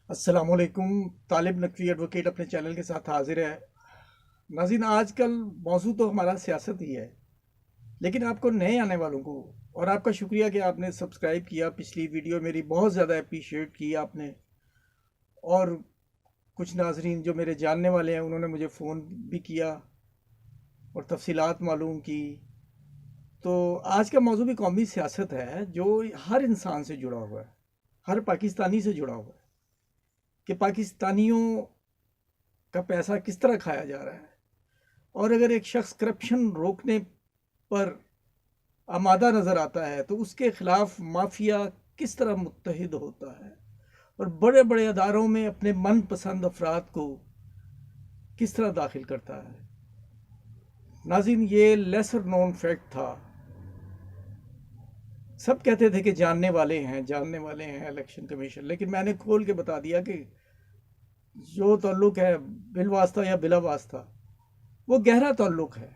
अस्सलामुअलैकुम। तालिब नकवी एडवोकेट अपने चैनल के साथ हाजिर है। नाज़रीन, आजकल मौजू तो हमारा सियासत ही है, लेकिन आपको नए आने वालों को और आपका शुक्रिया कि आपने सब्सक्राइब किया। पिछली वीडियो मेरी बहुत ज़्यादा अप्रिशिएट की आपने, और कुछ नाजरीन जो मेरे जानने वाले हैं उन्होंने मुझे फ़ोन भी किया और तफसीलात मालूम की। तो आज का मौजू भी कौमी सियासत है, जो हर इंसान से जुड़ा हुआ है, हर पाकिस्तानी से जुड़ा हुआ है कि पाकिस्तानियों का पैसा किस तरह खाया जा रहा है। और अगर एक शख्स करप्शन रोकने पर आमादा नज़र आता है तो उसके खिलाफ माफिया किस तरह मुत्तहिद होता है और बड़े बड़े अदारों में अपने मनपसंद अफराद को किस तरह दाखिल करता है। नाज़रीन, ये लेसर नोन फैक्ट था। सब कहते थे कि जानने वाले हैं इलेक्शन कमीशन, लेकिन मैंने खोल के बता दिया कि जो ताल्लुक है बिल वास्ता या बिला वास्ता, वो गहरा ताल्लुक है।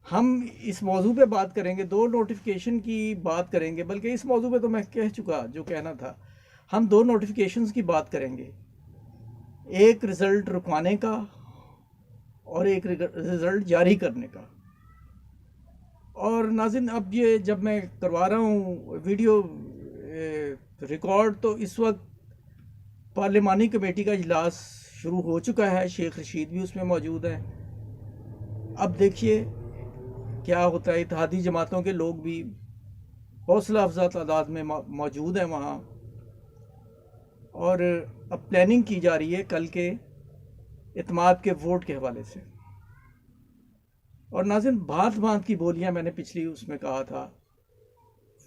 हम इस मौजू पे बात करेंगे, दो नोटिफिकेशन की बात करेंगे, बल्कि इस मौजू पे तो मैं कह चुका जो कहना था। हम दो नोटिफिकेशंस की बात करेंगे, एक रिज़ल्ट रुकवाने का और एक रिज़ल्ट जारी करने का। और नाज़रीन, अब ये जब मैं करवा रहा हूँ वीडियो रिकॉर्ड, तो इस वक्त पार्लिमानी कमेटी का इजलास शुरू हो चुका है। शेख रशीद भी उसमें मौजूद हैं। अब देखिए क्या होता है। इत्तेहादी जमातों के लोग भी हौसला अफजा तादाद में मौजूद हैं वहाँ, और अब प्लानिंग की जा रही है कल के इत्माद के वोट के हवाले से। और नाज़रीन, भांत भांत की बोलियां मैंने पिछली उसमें कहा था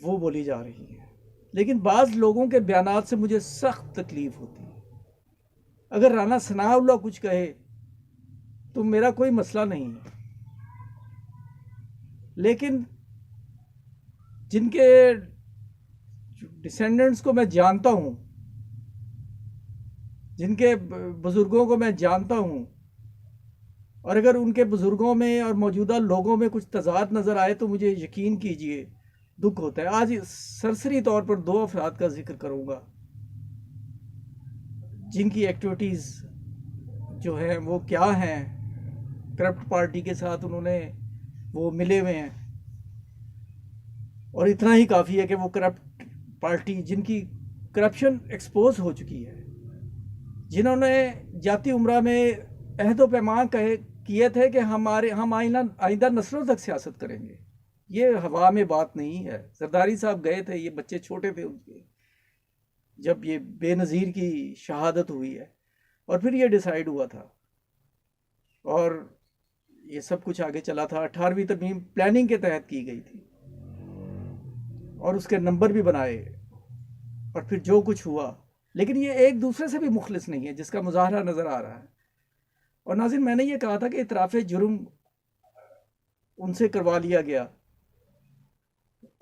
वो बोली जा रही हैं, लेकिन बाज़ लोगों के बयानात से मुझे सख्त तकलीफ़ होती है। अगर राना सनाउल्लाह कुछ कहे तो मेरा कोई मसला नहीं है, लेकिन जिनके डिसेंडेंट्स को मैं जानता हूँ, जिनके बुज़ुर्गों को मैं जानता हूँ, और अगर उनके बुज़ुर्गों में और मौजूदा लोगों में कुछ तज़ाद नज़र आए तो मुझे यकीन कीजिए दुख होता है। आज सरसरी तौर पर दो अफराद का जिक्र करूँगा जिनकी एक्टिविटीज़ जो है वो क्या हैं। करप्ट पार्टी के साथ उन्होंने वो मिले हुए हैं, और इतना ही काफ़ी है कि वो करप्ट पार्टी जिनकी करप्शन एक्सपोज हो चुकी है, जिन्होंने जाती उम्रा में अहद पैमान कहे किए थे कि हम आइंदा नस्लों तक सियासत करेंगे। ये हवा में बात नहीं है। जरदारी साहब गए थे, ये बच्चे छोटे थे उनके, जब ये बेनज़ीर की शहादत हुई है, और फिर ये डिसाइड हुआ था, और ये सब कुछ आगे चला था। 18वीं तरमीम प्लानिंग के तहत की गई थी और उसके नंबर भी बनाए, और फिर जो कुछ हुआ। लेकिन ये एक दूसरे से भी मुखलिस नहीं है, जिसका मुजाहरा नज़र आ रहा है। और नाज़रीन, मैंने ये कहा था कि इतराफ़ जुर्म उनसे करवा लिया गया,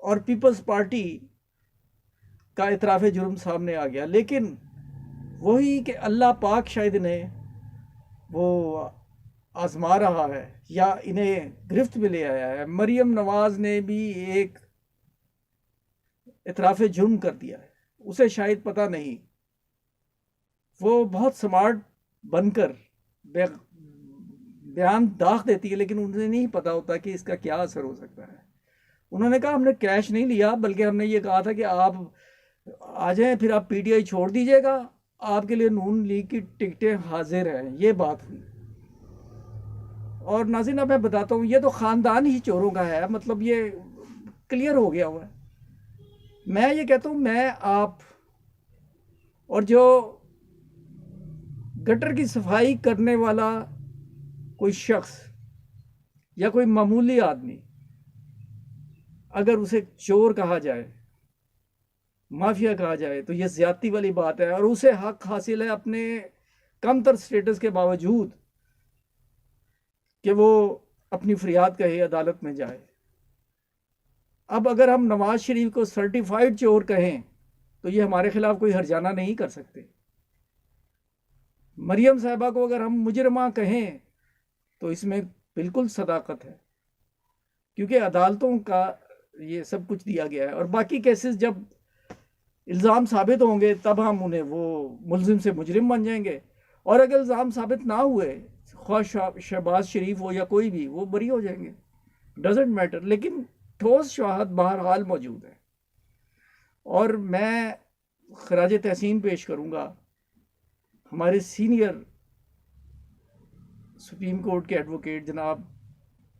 और पीपल्स पार्टी का इतराफ़ जुर्म सामने आ गया, लेकिन वही कि अल्लाह पाक शायद इन्हें वो आजमा रहा है या इन्हें गिरफ्त में ले आया है। मरियम नवाज ने भी एक इतराफ़ जुर्म कर दिया है, उसे शायद पता नहीं। वो बहुत स्मार्ट बनकर बयान दाग देती है, लेकिन उन्हें नहीं पता होता कि इसका क्या असर हो सकता है। उन्होंने कहा हमने कैश नहीं लिया, बल्कि हमने ये कहा था कि आप आ जाएं, फिर आप पीटीआई छोड़ दीजिएगा, आपके लिए नून लीग की टिकटें हाजिर हैं। ये बात हुई। और नाज़रीन, अब मैं बताता हूँ, ये तो ख़ानदान ही चोरों का है, मतलब ये क्लियर हो गया हुआ है। मैं ये कहता हूँ, मैं आप और जो गटर की सफाई करने वाला कोई शख्स या कोई मामूली आदमी, अगर उसे चोर कहा जाए, माफिया कहा जाए, तो यह ज्यादती वाली बात है, और उसे हक हासिल है अपने कमतर स्टेटस के बावजूद कि वो अपनी फरियाद कहे, अदालत में जाए। अब अगर हम नवाज शरीफ को सर्टिफाइड चोर कहें तो ये हमारे खिलाफ कोई हर्जाना नहीं कर सकते। मरियम साहिबा को अगर हम मुजरमा कहें तो इसमें बिल्कुल सदाकत है, क्योंकि अदालतों का ये सब कुछ दिया गया है। और बाकी केसेस जब इल्ज़ाम साबित होंगे तब हम उन्हें वो मुलजिम से मुजरिम बन जाएंगे, और अगर इल्ज़ाम साबित ना हुए, ख्वाह शहबाज शरीफ हो या कोई भी, वो बरी हो जाएंगे, डजेंट मैटर। लेकिन ठोस शवाहद बहरहाल मौजूद है। और मैं खराज तहसीन पेश करूँगा हमारे सीनियर सुप्रीम कोर्ट के एडवोकेट जनाब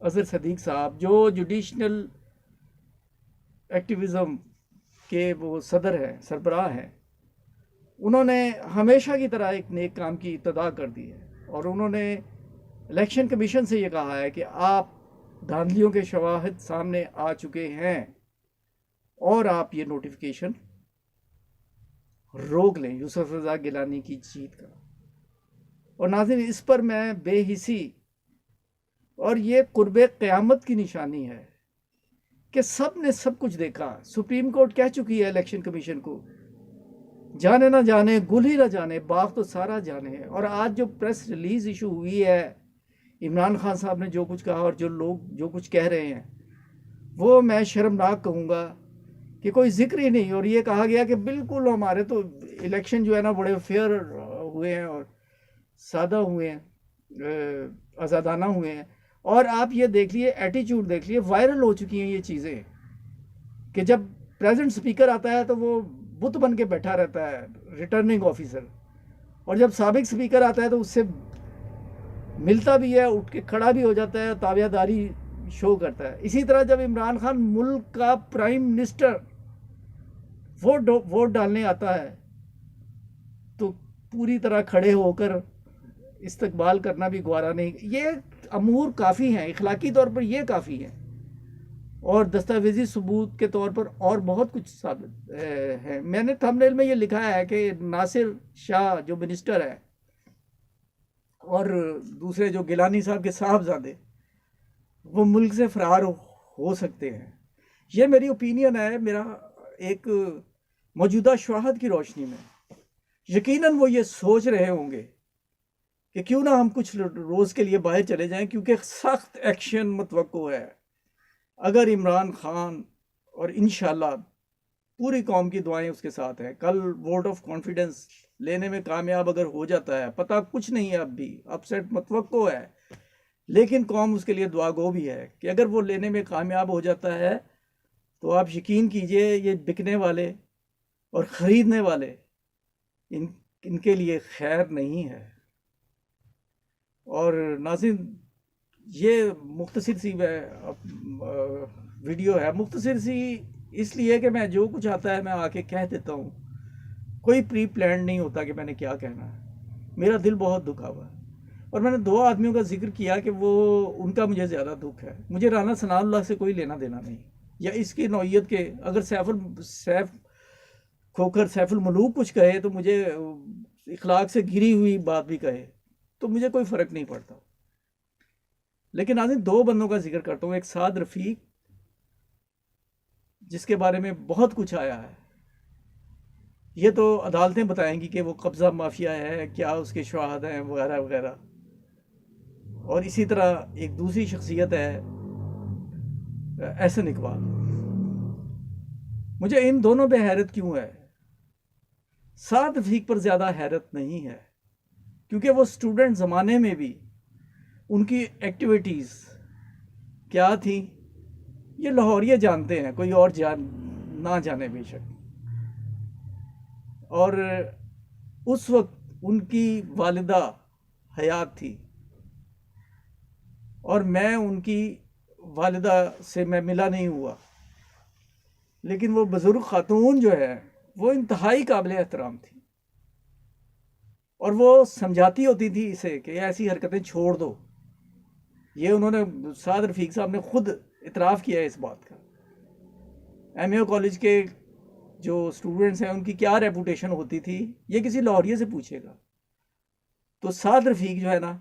अजहर सदीक साहब, जो जुडिशनल एक्टिविज़म के वो सदर हैं, सरबराह हैं। उन्होंने हमेशा की तरह एक नेक काम की इब्तिदा कर दी है, और उन्होंने इलेक्शन कमीशन से ये कहा है कि आप धांधलियों के शवाहिद सामने आ चुके हैं और आप ये नोटिफिकेशन रोक लें यूसुफ रज़ा गिलानी की जीत का। और नाज़रीन, इस पर मैं बेहिसी, और ये कुर्बे क़यामत की निशानी है कि सब ने सब कुछ देखा। सुप्रीम कोर्ट कह चुकी है इलेक्शन कमीशन को, जाने ना जाने गुल ही ना जाने, बाग तो सारा जाने है। और आज जो प्रेस रिलीज इशू हुई है, इमरान खान साहब ने जो कुछ कहा और जो लोग जो कुछ कह रहे हैं, वो मैं शर्मनाक कहूँगा कि कोई जिक्र ही नहीं। और ये कहा गया कि बिल्कुल हमारे तो इलेक्शन जो है ना बड़े फेयर हुए हैं और सादा हुए हैं, आज़ादाना हुए हैं। और आप ये देख लिए, एटीट्यूड देख लिए, वायरल हो चुकी हैं ये चीज़ें कि जब प्रेजेंट स्पीकर आता है तो वो बुत बन के बैठा रहता है, रिटर्निंग ऑफिसर, और जब साबिक स्पीकर आता है तो उससे मिलता भी है, उठ के खड़ा भी हो जाता है, ताबियादारी शो करता है। इसी तरह जब इमरान खान मुल्क का प्राइम मिनिस्टर वोट डालने आता है तो पूरी तरह खड़े होकर इस्तकबाल करना भी गवारा नहीं। ये अमूर काफ़ी हैं, इखलाकी तौर पर ये काफ़ी हैं, और दस्तावेजी सबूत के तौर पर और बहुत कुछ साबित है। मैंने थंबनेल में ये लिखा है कि नासिर शाह जो मिनिस्टर है और दूसरे जो गिलानी साहब के साहबजादे, वो मुल्क से फरार हो सकते हैं। ये मेरी ओपिनियन है, मेरा एक मौजूदा शवाहद की रोशनी में यकीनन वो ये सोच रहे होंगे कि क्यों ना हम कुछ रोज़ के लिए बाहर चले जाएं, क्योंकि सख्त एक्शन मुतवक्को है अगर इमरान खान, और इंशाल्लाह पूरी कौम की दुआएं उसके साथ हैं, कल वोट ऑफ कॉन्फिडेंस लेने में कामयाब अगर हो जाता है, पता कुछ नहीं है, अब भी अपसेट मुतवक्को है, लेकिन कौम उसके लिए दुआ गो भी है कि अगर वो लेने में कामयाब हो जाता है तो आप यकीन कीजिए ये बिकने वाले और ख़रीदने वाले इनके लिए खैर नहीं है। और नाज़रीन, ये मुख्तसर सी वीडियो है, मुख्तसर सी इसलिए कि मैं जो कुछ आता है मैं आके कह देता हूँ, कोई प्री प्लान नहीं होता कि मैंने क्या कहना है। मेरा दिल बहुत दुखा हुआ है, और मैंने दो आदमियों का जिक्र किया कि वो उनका मुझे ज़्यादा दुख है। मुझे राना सनाउल्लाह से कोई लेना देना नहीं, या इसकी नौइयत के, अगर सैफ खोकर सैफुल मलूक कुछ कहे तो मुझे इखलाक से घिरी हुई बात भी कहे तो मुझे कोई फ़र्क नहीं पड़ता। लेकिन आज दो बंदों का जिक्र करता हूँ। एक साद रफ़ीक, जिसके बारे में बहुत कुछ आया है, ये तो अदालतें बताएंगी कि वो कब्ज़ा माफिया है, क्या उसके शवाहद हैं वगैरह वगैरह। और इसी तरह एक दूसरी शख्सियत है एहसन इकबाल। मुझे इन दोनों पे हैरत क्यों है? साद रफ़ीक पर ज़्यादा हैरत नहीं है, क्योंकि वो स्टूडेंट ज़माने में भी उनकी एक्टिविटीज़ क्या थी ये लाहौरिया जानते हैं, कोई और ना जाने बेशक। और उस वक्त उनकी वालिदा हयात थी, और मैं उनकी वालिदा से मैं मिला नहीं हुआ, लेकिन वो बुज़ुर्ग खातून जो है वो इंतहाई काबिल एहतराम थी, और वो समझाती होती थी इसे कि ऐसी हरकतें छोड़ दो। ये उन्होंने, साद रफ़ीक साहब ने खुद इतराफ़ किया है इस बात का। एमए कॉलेज के जो स्टूडेंट्स हैं उनकी क्या रेपुटेशन होती थी, ये किसी लाहौरिये से पूछेगा। तो साद रफ़ीक जो है ना,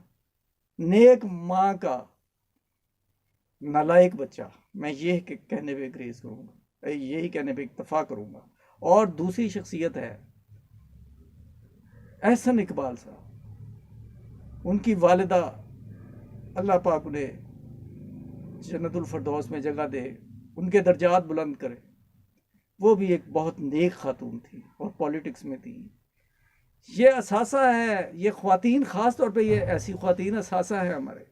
नेक माँ का नालायक बच्चा, मैं ये कहने पे ग्रेस करूँगा, यही कहने पे इत्तफाक करूँगा। और दूसरी शख्सियत है एहसन इकबाल साहब। उनकी वालिदा, अल्लाह पाक उन्हें जन्नतुल फरदौस में जगह दे, उनके दर्जात बुलंद करे। वो भी एक बहुत नेक खातून थी और पॉलिटिक्स में थी। ये असासा है, ये ख़वातीन ख़ास तौर पे, ये ऐसी ख़वातीन असासा है हमारे,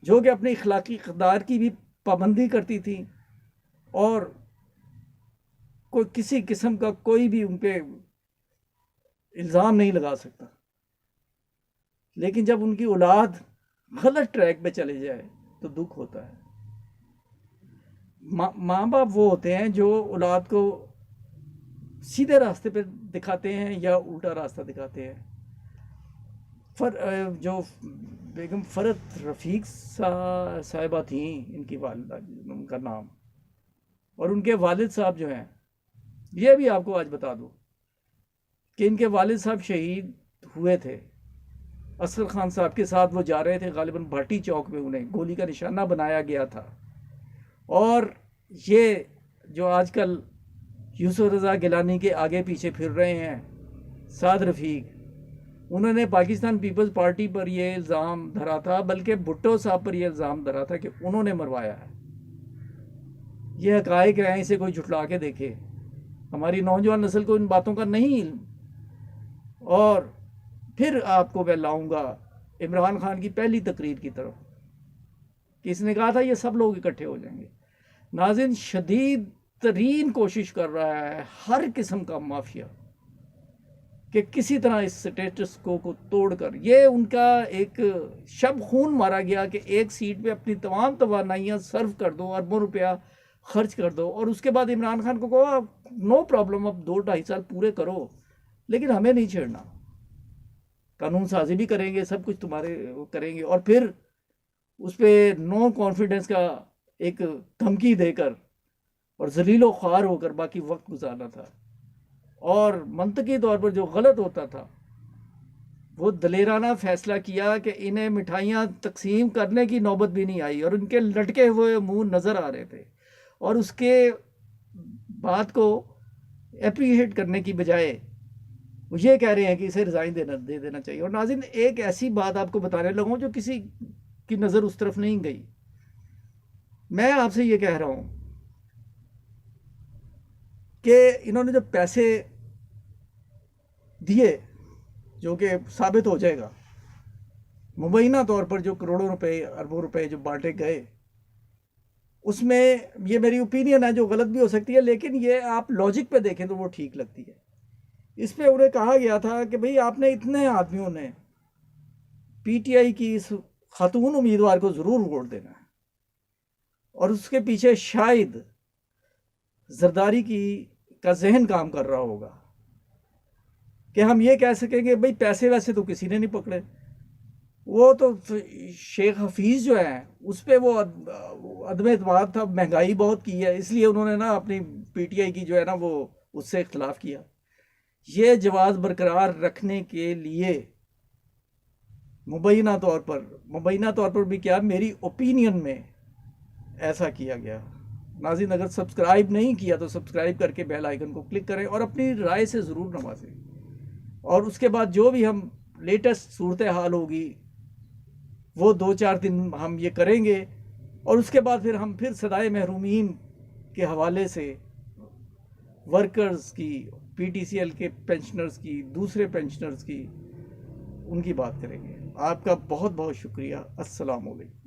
जो कि अपनी इखलाकी इक़दार की भी पाबंदी करती थी और कोई किसी किस्म का कोई भी उन पे इल्ज़ाम नहीं लगा सकता। लेकिन जब उनकी औलाद गलत ट्रैक पे चले जाए तो दुख होता है। माँ बाप वो होते हैं जो औलाद को सीधे रास्ते पे दिखाते हैं या उल्टा रास्ता दिखाते हैं। जो बेगम फ़रत रफ़ीक साहिबा थी, इनकी वालिदा, उनका नाम, और उनके वालिद साहब जो हैं, ये भी आपको आज बता दूं कि इनके वालिद साहब शहीद हुए थे। असगर खान साहब के साथ वो जा रहे थे, गालिबन भाटी चौक में उन्हें गोली का निशाना बनाया गया था। और ये जो आजकल यूसुफ रज़ा गिलानी के आगे पीछे फिर रहे हैं, साद रफ़ीक, उन्होंने पाकिस्तान पीपल्स पार्टी पर यह इल्ज़ाम धरा था, बल्कि भुट्टो साहब पर यह इल्ज़ाम धरा था कि उन्होंने मरवाया है। ये हक़ाइक़ हैं, इसे कोई झुठला के देखे। हमारी नौजवान नस्ल को इन बातों का नहीं इल्म। और फिर आपको मैं लाऊंगा इमरान खान की पहली तकरीर की तरफ, कि इसने कहा था ये सब लोग इकट्ठे हो जाएंगे। नाज़रीन, शदीद तरीन कोशिश कर रहा है हर किस्म का माफिया कि किसी तरह इस स्टेटस को तोड़कर, ये उनका एक शब खून मारा गया कि एक सीट पे अपनी तमाम तवानाइयाँ सर्व कर दो, अरबों रुपया खर्च कर दो, और उसके बाद इमरान खान को कहो नो प्रॉब्लम, अब 2-2.5 साल पूरे करो, लेकिन हमें नहीं छेड़ना, कानून साजी भी करेंगे, सब कुछ तुम्हारे करेंगे। और फिर उस पर नो कॉन्फिडेंस का एक धमकी देकर और जलीलो ख्वार होकर बाकी वक्त गुजारना था। और मंतकी तौर पर जो गलत होता था, वो दलेराना फैसला किया कि इन्हें मिठाइयाँ तकसीम करने की नौबत भी नहीं आई और उनके लटके हुए मुंह नज़र आ रहे थे, और उसके बात को अप्रिशिएट करने की बजाय वो ये कह रहे हैं कि इसे रिज़ाइन दे देना चाहिए। और नाज़रीन, एक ऐसी बात आपको बताने लगा जो किसी की नज़र उस तरफ नहीं गई। मैं आपसे ये कह रहा हूँ कि इन्होंने जो पैसे दिए, जो कि साबित हो जाएगा, मुबैना तौर पर जो करोड़ों रुपए, अरबों रुपए जो बांटे गए, उसमें ये मेरी ओपिनियन है जो गलत भी हो सकती है, लेकिन ये आप लॉजिक पे देखें तो वो ठीक लगती है। इस पे उन्हें कहा गया था कि भाई आपने इतने आदमियों ने पीटीआई की इस खातून उम्मीदवार को ज़रूर वोट देना है, और उसके पीछे शायद जरदारी का जहन काम कर रहा होगा कि हम ये कह सकेंगे भाई पैसे वैसे तो किसी ने नहीं पकड़े, वो तो शेख हफीज़ जो है उस पर वो अदम एतमाद था, महंगाई बहुत की है, इसलिए उन्होंने ना अपनी पीटीआई की जो है ना वो उससे इख्तलाफ किया। ये जवाब बरकरार रखने के लिए मुबैना तौर पर भी क्या, मेरी ओपिनियन में ऐसा किया गया। नाज़रीन, अगर सब्सक्राइब नहीं किया तो सब्सक्राइब करके बेल आइकन को क्लिक करें और अपनी राय से ज़रूर नवाजें। और उसके बाद जो भी हम लेटेस्ट सूरत हाल होगी वो 2-4 दिन हम ये करेंगे, और उसके बाद फिर हम फिर सदाए महरूमीन के हवाले से वर्कर्स की, पीटीसीएल के पेंशनर्स की, दूसरे पेंशनर्स की, उनकी बात करेंगे। आपका बहुत बहुत शुक्रिया। अस्सलाम वालेकुम।